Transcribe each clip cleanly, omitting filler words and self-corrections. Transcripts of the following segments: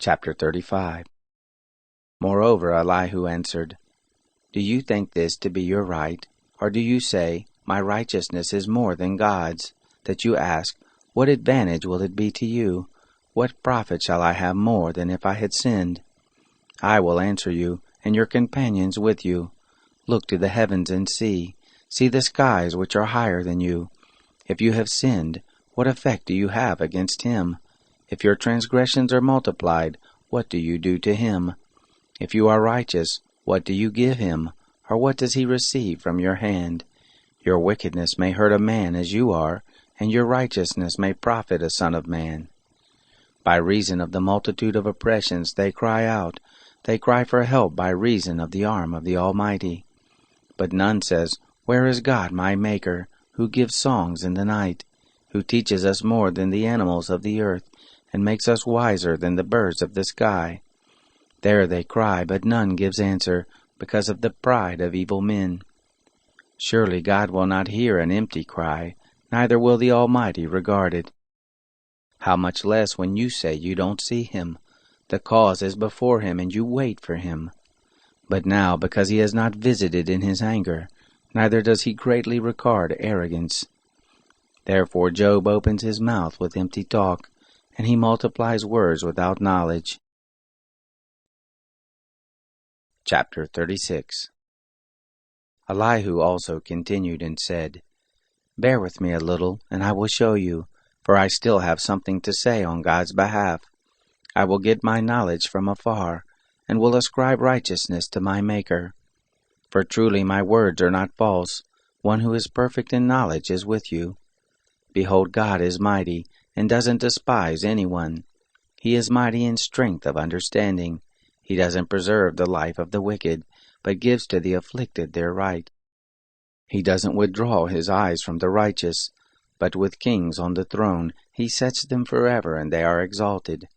Chapter 35. Moreover Elihu answered, Do you think this to be your right? Or do you say, My righteousness is more than God's? That you ask, What advantage will it be to you? What profit shall I have more than if I had sinned? I will answer you, and your companions with you. Look to the heavens and see. See the skies which are higher than you. If you have sinned, what effect do you have against him? If your transgressions are multiplied, what do you do to him? If you are righteous, what do you give him? Or what does he receive from your hand? Your wickedness may hurt a man as you are, and your righteousness may profit a son of man. By reason of the multitude of oppressions they cry out. They cry for help by reason of the arm of the Almighty. But none says, Where is God my Maker, who gives songs in the night, who teaches us more than the animals of the earth, and makes us wiser than the birds of the sky? There they cry, but none gives answer, because of the pride of evil men. Surely God will not hear an empty cry, neither will the Almighty regard it. How much less when you say you don't see him? The cause is before him, and you wait for him. But now, because he has not visited in his anger, neither does he greatly regard arrogance. Therefore Job opens his mouth with empty talk, and he multiplies words without knowledge. Chapter 36. Elihu also continued and said, Bear with me a little, and I will show you, for I still have something to say on God's behalf. I will get my knowledge from afar, and will ascribe righteousness to my Maker. For truly my words are not false. One who is perfect in knowledge is with you. Behold, God is mighty, and doesn't despise anyone. He is mighty in strength of understanding. He doesn't preserve the life of the wicked, but gives to the afflicted their right. He doesn't withdraw his eyes from the righteous, but with kings on the throne he sets them forever, and they are exalted.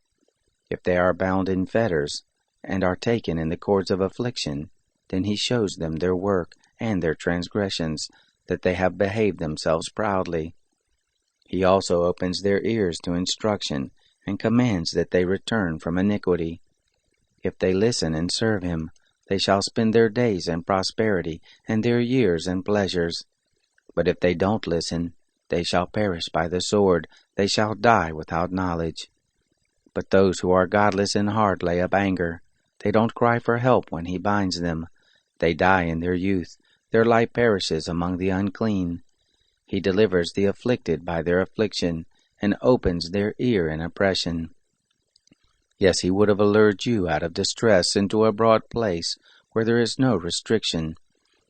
If they are bound in fetters, and are taken in the cords of affliction, then he shows them their work and their transgressions, that they have behaved themselves proudly. He also opens their ears to instruction, and commands that they return from iniquity. If they listen and serve him, they shall spend their days in prosperity, and their years in pleasures. But if they don't listen, they shall perish by the sword, they shall die without knowledge. But those who are godless in heart lay up anger. They don't cry for help when he binds them. They die in their youth, their life perishes among the unclean. He delivers the afflicted by their affliction, and opens their ear in oppression. Yes, he would have allured you out of distress into a broad place, where there is no restriction.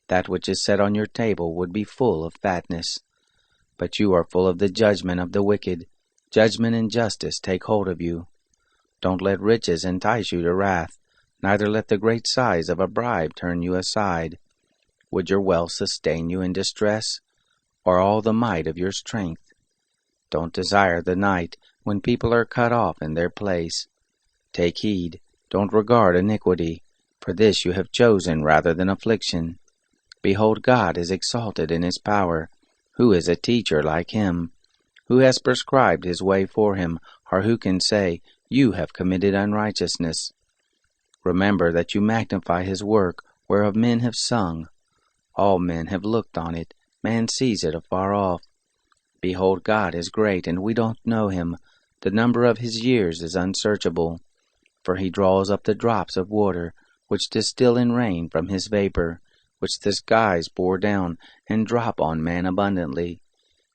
That which is set on your table would be full of fatness. But you are full of the judgment of the wicked. Judgment and justice take hold of you. Don't let riches entice you to wrath, neither let the great size of a bribe turn you aside. Would your wealth sustain you in distress, or all the might of your strength? Don't desire the night, when people are cut off in their place. Take heed, don't regard iniquity, for this you have chosen rather than affliction. Behold, God is exalted in his power. Who is a teacher like him? Who has prescribed his way for him, or who can say, You have committed unrighteousness? Remember that you magnify his work, whereof men have sung. All men have looked on it, man sees it afar off. Behold, God is great, and we don't know him. The number of his years is unsearchable. For he draws up the drops of water, which distill in rain from his vapor, which the skies pour down, and drop on man abundantly.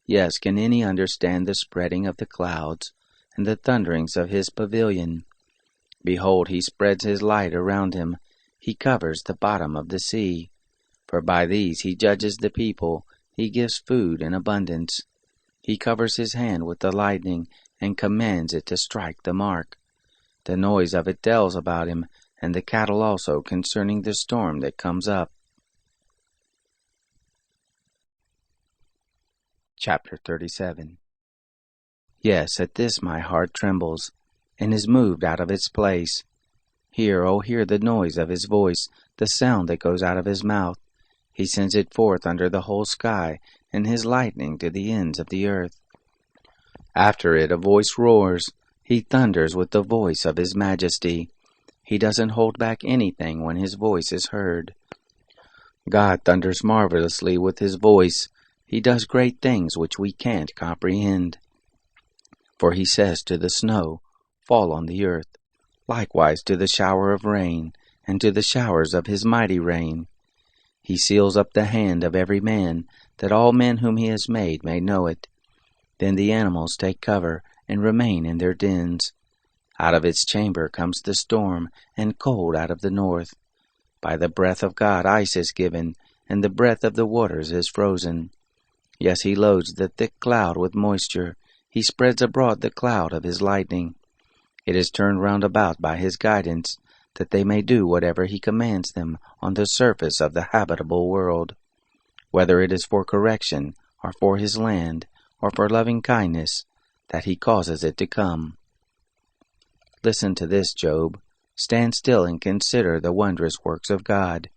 Yes, can any understand the spreading of the clouds, and the thunderings of his pavilion? Behold, he spreads his light around him, he covers the bottom of the sea. For by these he judges the people, he gives food in abundance. He covers his hand with the lightning, and commands it to strike the mark. The noise of it tells about him, and the cattle also concerning the storm that comes up. Chapter 37. Yes, at this my heart trembles, and is moved out of its place. Hear, O hear the noise of his voice, the sound that goes out of his mouth. He sends it forth under the whole sky, and his lightning to the ends of the earth. After it a voice roars. He thunders with the voice of his majesty. He doesn't hold back anything when his voice is heard. God thunders marvelously with his voice. He does great things which we can't comprehend. For he says to the snow, "Fall on the earth," likewise to the shower of rain, and to the showers of his mighty rain. He seals up the hand of every man, that all men whom he has made may know it. Then the animals take cover and remain in their dens. Out of its chamber comes the storm, and cold out of the north. By the breath of God ice is given, and the breath of the waters is frozen. Yes, he loads the thick cloud with moisture. He spreads abroad the cloud of his lightning. It is turned round about by his guidance, that they may do whatever he commands them on the surface of the habitable world. Whether it is for correction, or for his land, or for loving kindness, that he causes it to come. Listen to this, Job. Stand still and consider the wondrous works of God.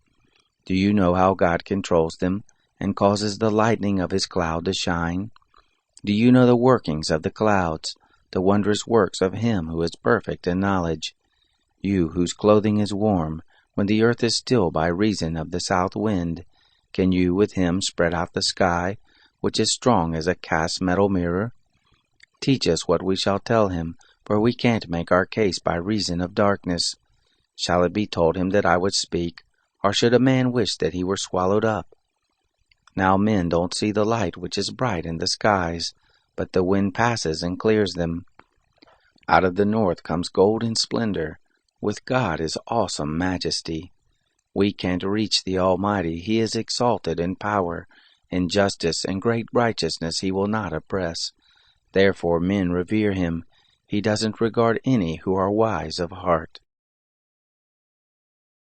Do you know how God controls them, and causes the lightning of his cloud to shine? Do you know the workings of the clouds, the wondrous works of him who is perfect in knowledge? You whose clothing is warm, when the earth is still by reason of the south wind, can you with him spread out the sky, which is strong as a cast metal mirror? Teach us what we shall tell him, for we can't make our case by reason of darkness. Shall it be told him that I would speak, or should a man wish that he were swallowed up? Now men don't see the light which is bright in the skies, but the wind passes and clears them. Out of the north comes golden splendor. With God is awesome majesty. We can't reach the Almighty. He is exalted in power. In justice and great righteousness he will not oppress. Therefore men revere him. He doesn't regard any who are wise of heart.